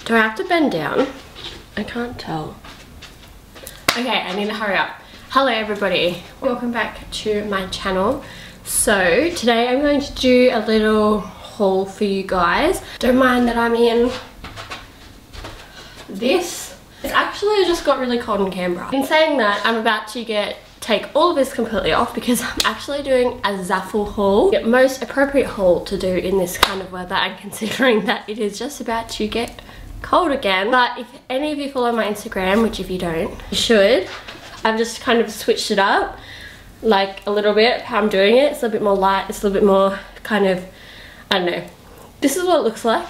Do I have to bend down? I can't tell. Okay, I need to hurry up. Hello everybody, welcome back to my channel. So today I'm going to do a little haul for you guys. Don't mind that I'm in this. It's actually just got really cold in Canberra. In saying that, I'm about to take all of this completely off because I'm actually doing a Zaful haul. The most appropriate haul to do in this kind of weather, and considering that it is just about to get cold again. But if any of you follow my Instagram, which if you don't, you should, I've just kind of switched it up like a little bit how I'm doing it. It's a little bit more light, it's a little bit more kind of, I don't know. This is what it looks like.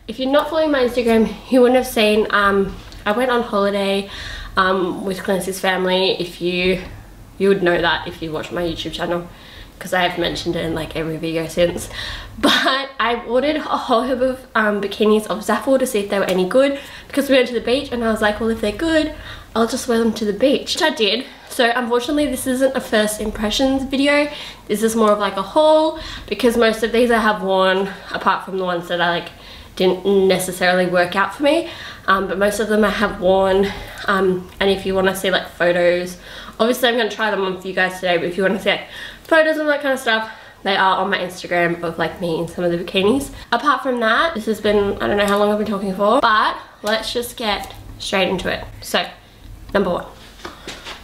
If you're not following my Instagram, you wouldn't have seen, I went on holiday with Clancy's family. If you would know that if you watch my YouTube channel, because I have mentioned it in like every video since. But I ordered a whole heap of bikinis of Zaful to see if they were any good, because we went to the beach and I was like, well, if they're good, I'll just wear them to the beach, which I did. So unfortunately this isn't a first impressions video, this is more of like a haul, because most of these I have worn, apart from the ones that I like didn't necessarily work out for me, but most of them I have worn. And if you want to see like photos, obviously I'm going to try them on for you guys today, but if you want to see like photos and that kind of stuff, they are on my Instagram of like me in some of the bikinis. Apart from that, this has been, I don't know how long I've been talking for, but let's just get straight into it. So number one.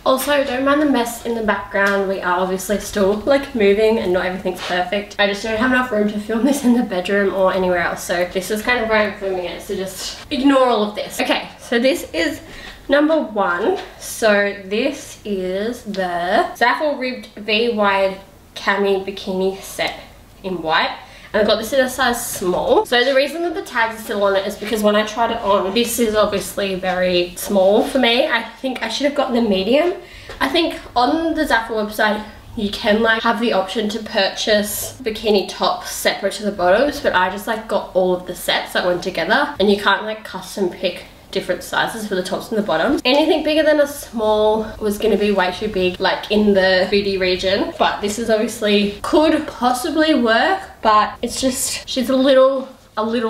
Also, don't mind the mess in the background. We are obviously still like moving and not everything's perfect. I just don't have enough room to film this in the bedroom or anywhere else. So this is kind of where I'm filming it. So just ignore all of this. Okay, so this is number one. So this is the Zaful ribbed V-wide Cami bikini set in white. And I got this in a size small. So the reason that the tags are still on it is because when I tried it on, this is obviously very small for me. I think I should have gotten the medium. I think on the Zaful website, you can like have the option to purchase bikini tops separate to the bottoms, but I just like got all of the sets that went together, and you can't like custom pick different sizes for the tops and the bottoms. Anything bigger than a small was going to be way too big, like in the booty region. But this is obviously could possibly work, but it's just, she's a little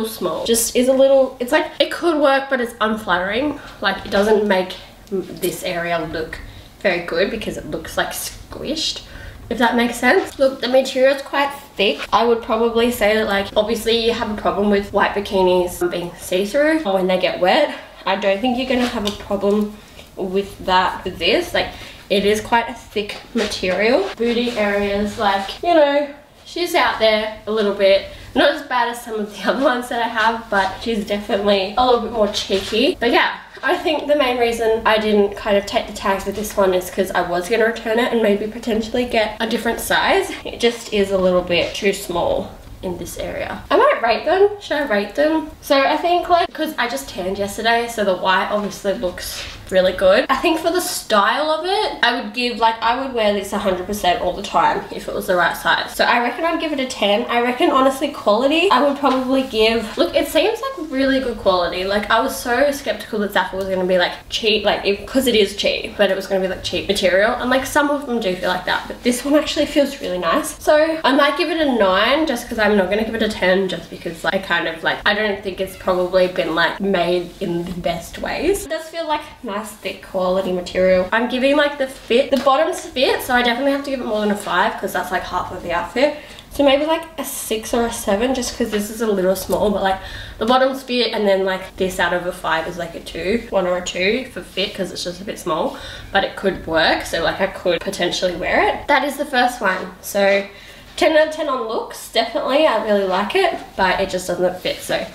small. Just is a little, it's like it could work, but it's unflattering. Like it doesn't make this area look very good because it looks like squished, if that makes sense. Look, the material is quite thick. I would probably say that like, obviously you have a problem with white bikinis being see-through when they get wet. I don't think you're gonna have a problem with that with this. Like, it is quite a thick material. Booty areas, like, you know, she's out there a little bit. Not as bad as some of the other ones that I have, but she's definitely a little bit more cheeky. But yeah, I think the main reason I didn't kind of take the tags with this one is because I was going to return it and maybe potentially get a different size. It just is a little bit too small in this area. I might rate them. Should I rate them? So I think like, because I just tanned yesterday, so the white obviously looks really good. I think for the style of it, I would give, like, I would wear this 100% all the time if it was the right size. So I reckon I'd give it a 10. I reckon honestly quality, I would probably give, look, it seems like really good quality. Like I was so skeptical that Zaful was going to be like cheap, like because it is cheap, but it was going to be like cheap material. And like some of them do feel like that, but this one actually feels really nice. So I might give it a 9 just because I'm not going to give it a 10 just because like, I kind of like, I don't think it's probably been like made in the best ways. It does feel like nice thick quality material. I'm giving like the fit, the bottoms fit, so I definitely have to give it more than a 5 because that's like half of the outfit. So maybe like a 6 or a 7 just because this is a little small, but like the bottoms fit, and then like this out of a 5 is like a 2, 1 or a 2 for fit because it's just a bit small, but it could work. So like I could potentially wear it. That is the first one. So 10 out of 10 on looks, definitely. I really like it, but it just doesn't fit, so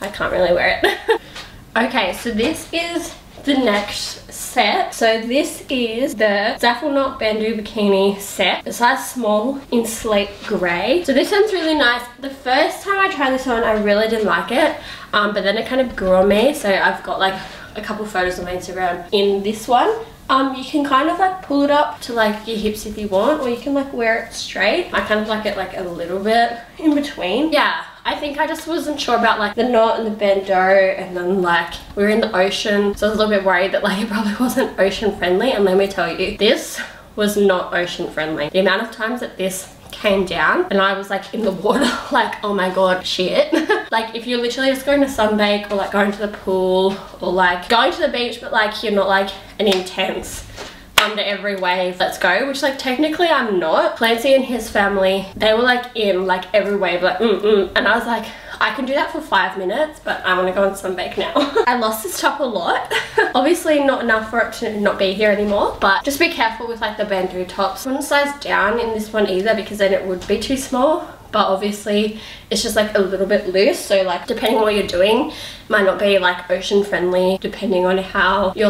I can't really wear it. Okay, so this is the next set. So this is the Zaful Knot Bandeau bikini set, a size small in slate grey. So this one's really nice. The first time I tried this on, I really didn't like it, but then it kind of grew on me. So I've got like a couple photos on my Instagram in this one. You can kind of like pull it up to like your hips if you want, or you can like wear it straight. I kind of like it like a little bit in between. Yeah, I think I just wasn't sure about like the knot and the bandeau, and then like we were in the ocean, so I was a little bit worried that like it probably wasn't ocean friendly. And let me tell you, this was not ocean friendly. The amount of times that this came down and I was like in the water like, oh my god, shit. Like if you're literally just going to sunbake or like going to the pool or like going to the beach, but like you're not like an intense under every wave let's go, which like technically I'm not. Clancy and his family, they were like in like every wave like and I was like, I can do that for 5 minutes, but I want to go on sunbake now. I lost this top a lot. Obviously not enough for it to not be here anymore, but just be careful with like the Bandeau tops. I wouldn't size down in this one either because then it would be too small, but obviously it's just like a little bit loose, so like depending on what you're doing, it might not be like ocean friendly depending on how you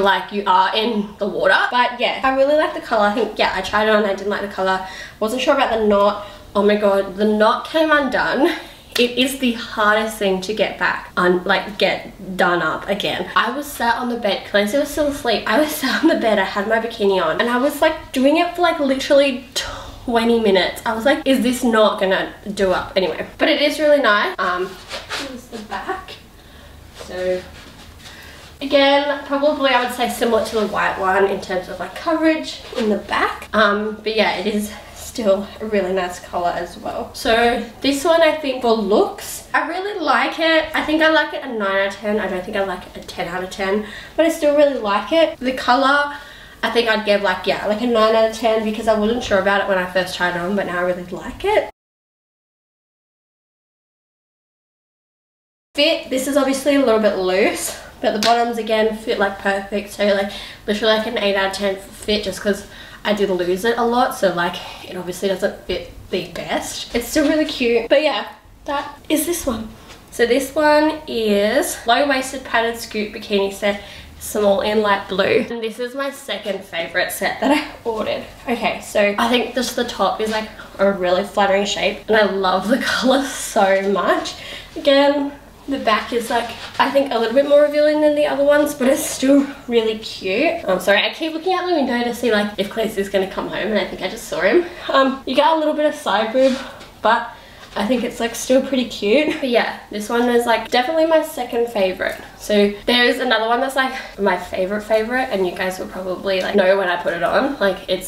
are in the water. But yeah, I really like the color. I think, yeah, I tried it on, I didn't like the color. Wasn't sure about the knot. Oh my god, the knot came undone. It is the hardest thing to get back and like get done up again. I was sat on the bed, Clancy was still asleep. I was sat on the bed, I had my bikini on, and I was like doing it for like literally 20 minutes. I was like, is this not gonna do up? Anyway, but it is really nice. Here's the back. So again, probably I would say similar to the white one in terms of like coverage in the back. But yeah, it is still a really nice color as well. So this one, I think for looks, I really like it. I think I like it a 9 out of 10. I don't think I like it a 10 out of 10, but I still really like it. The color, I think I'd give like, yeah, like a 9 out of 10 because I wasn't sure about it when I first tried it on, but now I really like it. Fit, this is obviously a little bit loose, but the bottoms again fit like perfect. So like literally like an 8 out of 10 for fit, just because I did lose it a lot, so like it obviously doesn't fit the best. It's still really cute, but yeah, that is this one. So this one is low-waisted padded scoop bikini set, small in light blue, and this is my second favorite set that I ordered. Okay, so I think just the top is like a really flattering shape, and I love the color so much. Again, the back is like, I think a little bit more revealing than the other ones, but it's still really cute. I'm sorry, I keep looking out the window to see like if Clancy's gonna come home, and I think I just saw him. You get a little bit of side boob, but I think it's like still pretty cute. But yeah, this one is like definitely my second favorite. So there's another one that's like my favorite, and you guys will probably like know when I put it on. Like it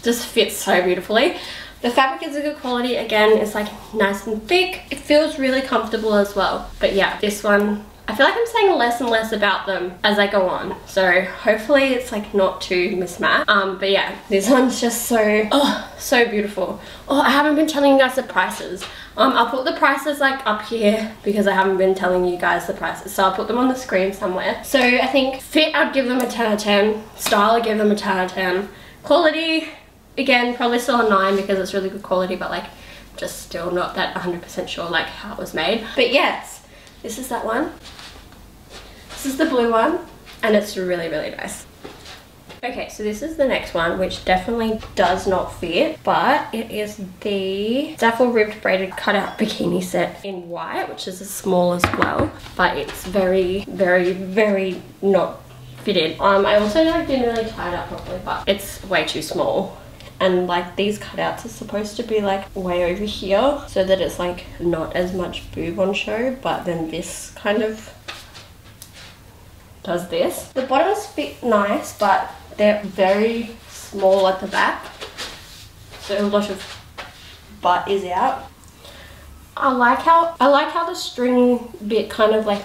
just fits so beautifully. The fabric is a good quality. Again, it's like nice and thick. It feels really comfortable as well. But yeah, this one, I feel like I'm saying less and less about them as I go on. So hopefully it's like not too mismatched. But yeah, this one's just so beautiful. Oh, I haven't been telling you guys the prices. I'll put the prices like up here because I haven't been telling you guys the prices. So I'll put them on the screen somewhere. So I think fit, I'd give them a 10 out of 10. Style, I'd give them a 10 out of 10. Quality, again, probably still a 9 because it's really good quality, but like just still not that 100% sure like how it was made. But yes, this is that one. This is the blue one, and it's really, really nice. Okay, so this is the next one, which definitely does not fit, but it is the Zaful ribbed braided cutout bikini set in white, which is a small as well, but it's very, very, very not fitted. I also like didn't really tie it up properly, but it's way too small. And like these cutouts are supposed to be like way over here so that it's like not as much boob on show, but then this kind of does this. The bottoms fit nice, but they're very small at the back, so a lot of butt is out. I like how the string bit kind of like,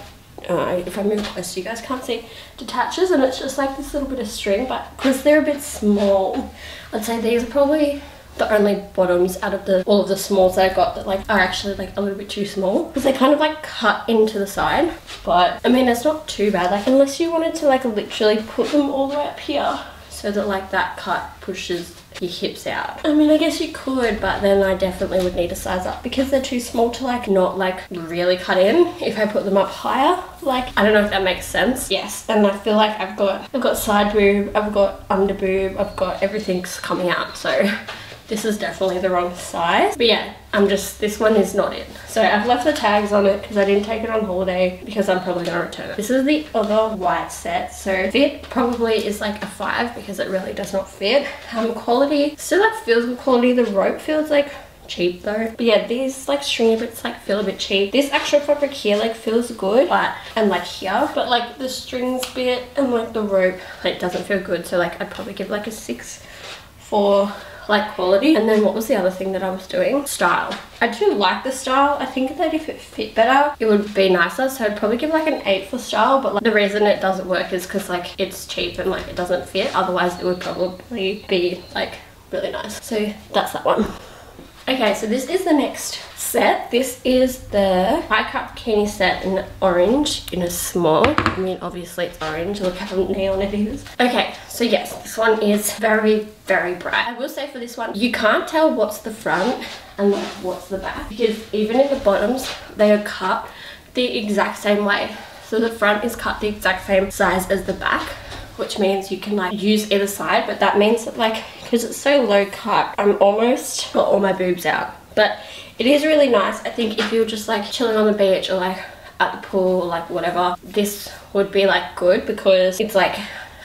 if I move close, you guys can't see, detaches, and it's just like this little bit of string, but because they're a bit small, I'd say these are probably the only bottoms out of all of the smalls that I got that like are actually like a little bit too small, because they kind of like cut into the side. But I mean, it's not too bad, like unless you wanted to like literally put them all the way up here so that like that cut pushes your hips out. I mean, I guess you could, but then I definitely would need to size up because they're too small to like not like really cut in if I put them up higher. Like, I don't know if that makes sense. Yes, and I feel like I've got side boob, I've got under boob, I've got everything's coming out, so this is definitely the wrong size. But yeah, this one is not it. So I've left the tags on it because I didn't take it on holiday because I'm probably gonna return it. This is the other white set. So fit probably is like a 5 because it really does not fit. Quality, still like feels good quality. The rope feels like cheap though. But yeah, these like stringy bits like feel a bit cheap. This extra fabric here like feels good, and like here, but like the strings bit and like the rope like doesn't feel good. So like I'd probably give like a 6 for for like quality. And then what was the other thing that I was doing? Style. I do like the style. I think that if it fit better, it would be nicer. So I'd probably give like an 8 for style. But like, the reason it doesn't work is because like it's cheap and like it doesn't fit. Otherwise it would probably be like really nice. So that's that one. Okay, so this is the next set. This is the high cut bikini set in orange in a small. I mean, obviously it's orange. Look how neon it is. Okay, so yes, this one is very, very bright. I will say for this one, you can't tell what's the front and like what's the back, because even in the bottoms, they are cut the exact same way. So the front is cut the exact same size as the back, which means you can like use either side, but that means that like, because it's so low cut, I'm almost got all my boobs out. But it is really nice. I think if you're just like chilling on the beach or like at the pool or like whatever, this would be like good, because it's like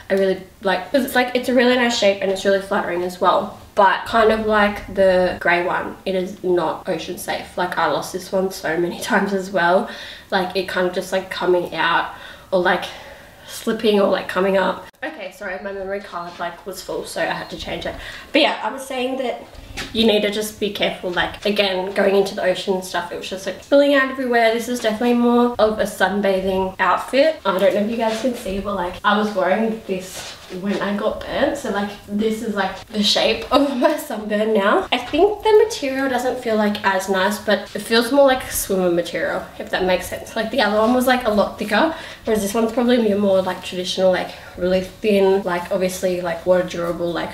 I really like, because it's like it's a really nice shape and it's really flattering as well. But kind of like the grey one, it is not ocean safe. Like I lost this one so many times as well. Like it kind of just like coming out or like slipping or like coming up. Okay, sorry, my memory card like was full, so I had to change it. But yeah, I was saying that you need to just be careful. Like again, going into the ocean and stuff, it was just like spilling out everywhere. This is definitely more of a sunbathing outfit. I don't know if you guys can see, but like I was wearing this when I got burnt, so like this is like the shape of my sunburn now. I think the material doesn't feel like as nice, but it feels more like swimmer material, if that makes sense. Like the other one was like a lot thicker, whereas this one's probably more like traditional, like really thin, like obviously like water durable, like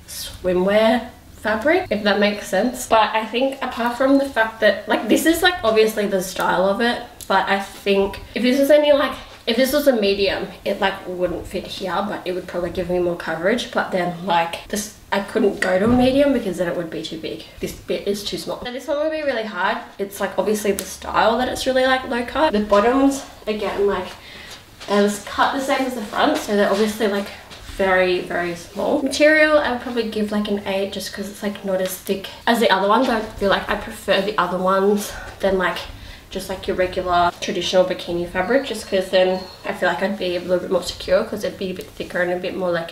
swimwear fabric, if that makes sense. But I think apart from the fact that like this is like obviously the style of it, but I think if this was any like, if this was a medium, it like wouldn't fit here, but it would probably give me more coverage. But then like this, I couldn't go to a medium because then it would be too big. This bit is too small. So this one would be really hard. It's like obviously the style that it's really like low cut. The bottoms, again, like they was cut the same as the front, so they're obviously like very, very small. Material, I would probably give like an 8, just because it's like not as thick as the other ones. I feel like I prefer the other ones than like just like your regular traditional bikini fabric, just because then I feel like I'd be a little bit more secure, because it'd be a bit thicker and a bit more like,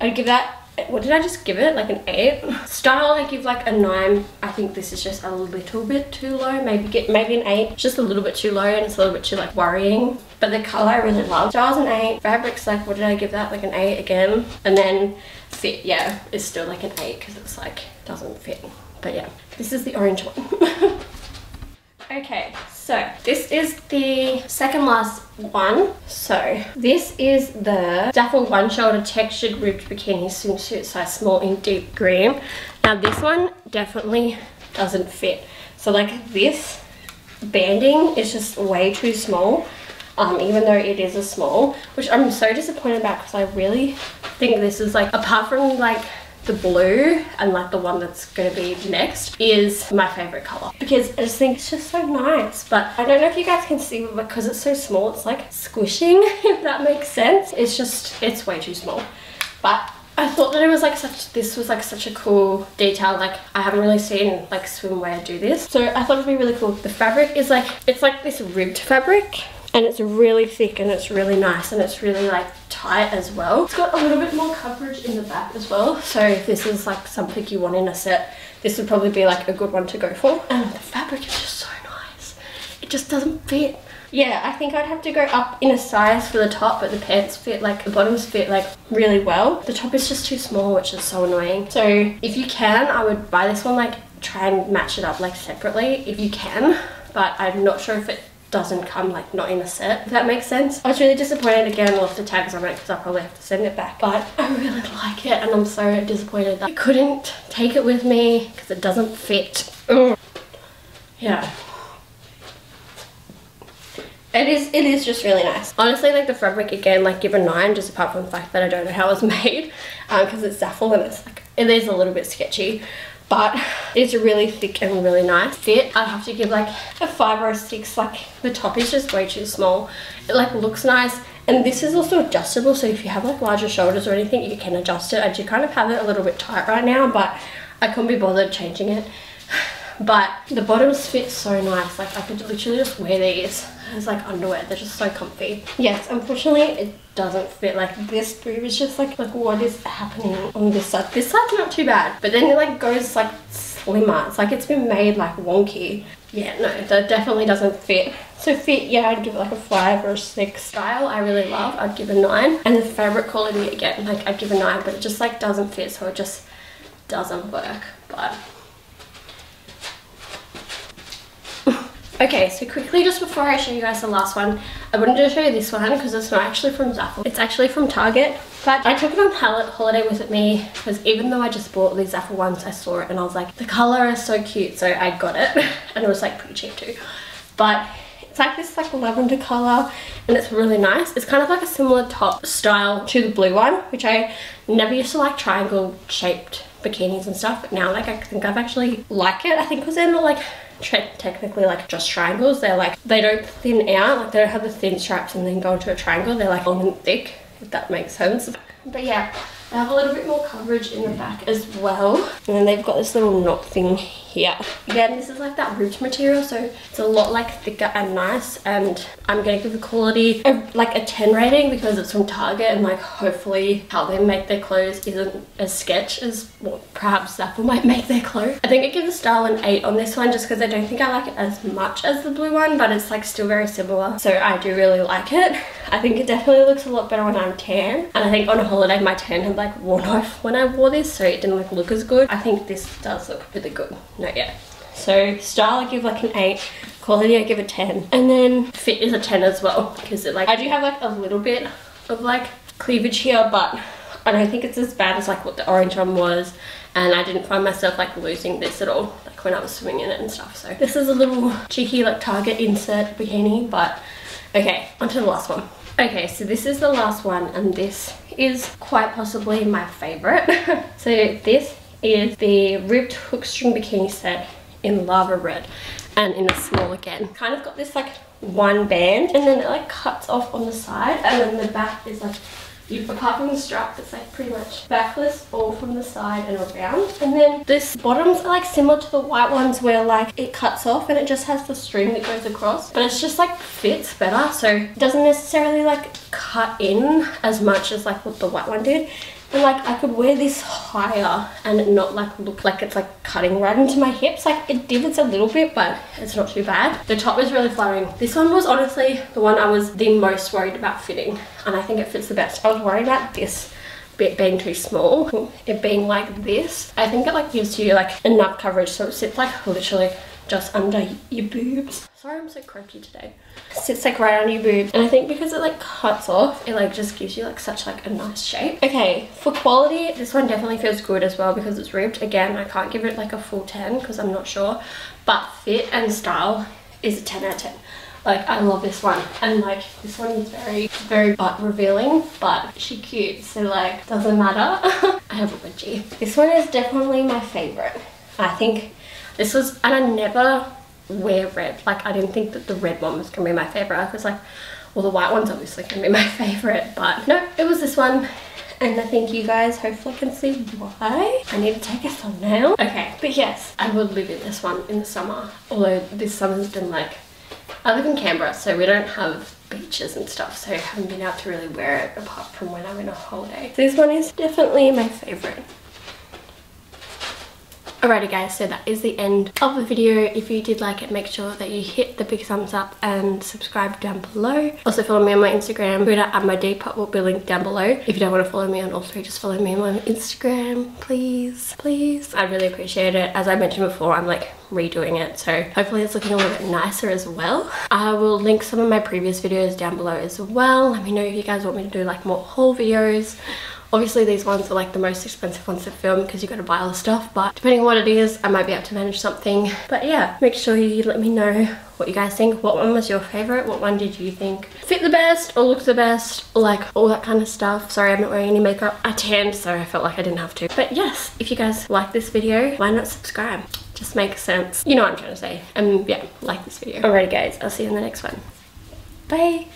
I'd give that, what did I just give it, like an 8. Style, I give like a 9. I think this is just a little bit too low. Maybe an 8. It's just a little bit too low and it's a little bit too like worrying. But the color I really love. Style's an 8. Fabric's like, what did I give that, like an 8 again. And then fit, yeah, it's still like an 8 because it's like doesn't fit. But yeah, this is the orange one. Okay, so this is the second last one. So this is the Zaful one shoulder textured ribbed bikini swimsuit size small in deep green. Now this one definitely doesn't fit. So like this banding is just way too small, even though it is a small, which I'm so disappointed about, because I really think this is like, apart from like the blue and like the one that's going to be next, is my favorite color, because I just think it's just so nice. But I don't know if you guys can see, but because it's so small, it's like squishing, if that makes sense. It's just, it's way too small. But I thought that it was like this was like such a cool detail. Like I haven't really seen like swimwear do this, so I thought it'd be really cool. The fabric is like, it's like this ribbed fabric, and it's really thick and it's really nice and it's really like tight as well. It's got a little bit more coverage in the back as well, so if this is like something you want in a set, this would probably be like a good one to go for. And the fabric is just so nice. It just doesn't fit. Yeah, I think I'd have to go up in a size for the top, but the pants fit, like the bottoms fit like really well. The top is just too small, which is so annoying. So if you can, I would buy this one, like try and match it up like separately if you can, but I'm not sure if it doesn't come like not in a set, if that makes sense. I was really disappointed again, I lost the tags on it because I'll probably have to send it back, but I really like it and I'm so disappointed that I couldn't take it with me because it doesn't fit. Ugh. Yeah. It is just really nice. Honestly, like the fabric again, like give a 9, just apart from the fact that I don't know how it was made, because it's Zaful and it's like, it is a little bit sketchy. But it's really thick and really nice. Fit, I'd have to give like a 5 or a 6. Like the top is just way too small. It like looks nice, and this is also adjustable, so if you have like larger shoulders or anything, you can adjust it. I do kind of have it a little bit tight right now, but I couldn't be bothered changing it. but the bottoms fit so nice. Like I could literally just wear these as like underwear. They're just so comfy. Yes, unfortunately it doesn't fit. Like this boob is just like what is happening on this side. This side's not too bad, but then it like goes like slimmer. It's like it's been made like wonky. Yeah, no, that definitely doesn't fit. So fit, yeah, I'd give it like a 5 or a 6. Style, I really love. I'd give a 9. And the fabric quality, again, like I'd give a 9, but it just like doesn't fit, so it just doesn't work. But okay, so quickly, just before I show you guys the last one, I wanted to show you this one because it's not actually from Zaful. It's actually from Target, but I took it on holiday with me because even though I just bought these Zaful ones, I saw it and I was like, the color is so cute, so I got it. And it was like pretty cheap too. But it's like this like lavender color and it's really nice. It's kind of like a similar top style to the blue one, which I never used to like triangle shaped bikinis and stuff, but now like I think I've actually like it. I think because they're not like technically like just triangles. They're like, they don't thin out, like they don't have the thin straps and then go into a triangle. They're like long and thick, if that makes sense. But yeah, they have a little bit more coverage in the back as well. And then they've got this little knot thing here. Again, this is like that ribbed material, so it's a lot like thicker and nice. And I'm gonna give the quality like a 10 rating because it's from Target, and like hopefully how they make their clothes isn't as sketch as what perhaps Zaful might make their clothes. I think I give the style an 8 on this one just because I don't think I like it as much as the blue one, but it's like still very similar. So I do really like it. I think it definitely looks a lot better when I'm tan. And I think on a holiday my tan had like worn off when I wore this, so it didn't like look as good. I think this does look really good. Not yet. So style I give like an 8, quality I give a 10, and then fit is a 10 as well because it like, I do have like a little bit of like cleavage here, but I don't think it's as bad as like what the orange one was, and I didn't find myself like losing this at all like when I was swimming in it and stuff. So this is a little cheeky like Target insert bikini. But okay, on to the last one. Okay, so this is the last one, and this is quite possibly my favorite. So this is the ribbed hook string bikini set in lava red and in a small again. Kind of got this like one band, and then it like cuts off on the side, and then the back is like, apart from the strap, it's like pretty much backless all from the side and around. And then this bottoms are like similar to the white ones where like it cuts off and it just has the string that goes across, but it's just like fits better, so it doesn't necessarily like cut in as much as like what the white one did. And like I could wear this higher and it not like look like it's like cutting right into my hips. Like it divots a little bit, but it's not too bad. The top is really flattering. This one was honestly the one I was the most worried about fitting, and I think it fits the best. I was worried about this bit being too small, it being like this. I think it like gives you like enough coverage so it sits like literally just under your boobs. Sorry, I'm so croaky today. It sits like right under your boobs, and I think because it like cuts off, it like just gives you like such like a nice shape. Okay, for quality, this one definitely feels good as well because it's ribbed. Again, I can't give it like a full 10 because I'm not sure, but fit and style is a 10 out of 10. Like I love this one, and like this one is very butt revealing, but she cute, so like doesn't matter. I have a wedgie. This one is definitely my favorite. I think this was, and I never wear red. Like I didn't think that the red one was gonna be my favorite. I was like, well, the white one's obviously gonna be my favorite, but no, it was this one. And I think you guys hopefully can see why. I need to take a thumbnail. Okay, but yes, I would live in this one in the summer. Although this summer's been like, I live in Canberra, so we don't have beaches and stuff, so I haven't been able to really wear it apart from when I'm on a holiday. So this one is definitely my favorite. Alrighty guys, so that is the end of the video. If you did like it, make sure that you hit the big thumbs up and subscribe down below. Also follow me on my Instagram, Twitter, and my Depop will be linked down below. If you don't want to follow me on all three, just follow me on my Instagram, please, please. I'd really appreciate it. As I mentioned before, I'm like redoing it, so hopefully it's looking a little bit nicer as well. I will link some of my previous videos down below as well. Let me know if you guys want me to do like more haul videos. Obviously these ones are like the most expensive ones to film because you got to buy all the stuff, but depending on what it is, I might be able to manage something. But yeah, make sure you let me know what you guys think. What one was your favorite? What one did you think fit the best or look the best, or like all that kind of stuff? Sorry, I'm not wearing any makeup. I tanned, so I felt like I didn't have to. But yes, if you guys like this video, why not subscribe? Just makes sense. You know what I'm trying to say. And yeah, like this video. Alrighty guys, I'll see you in the next one. Bye.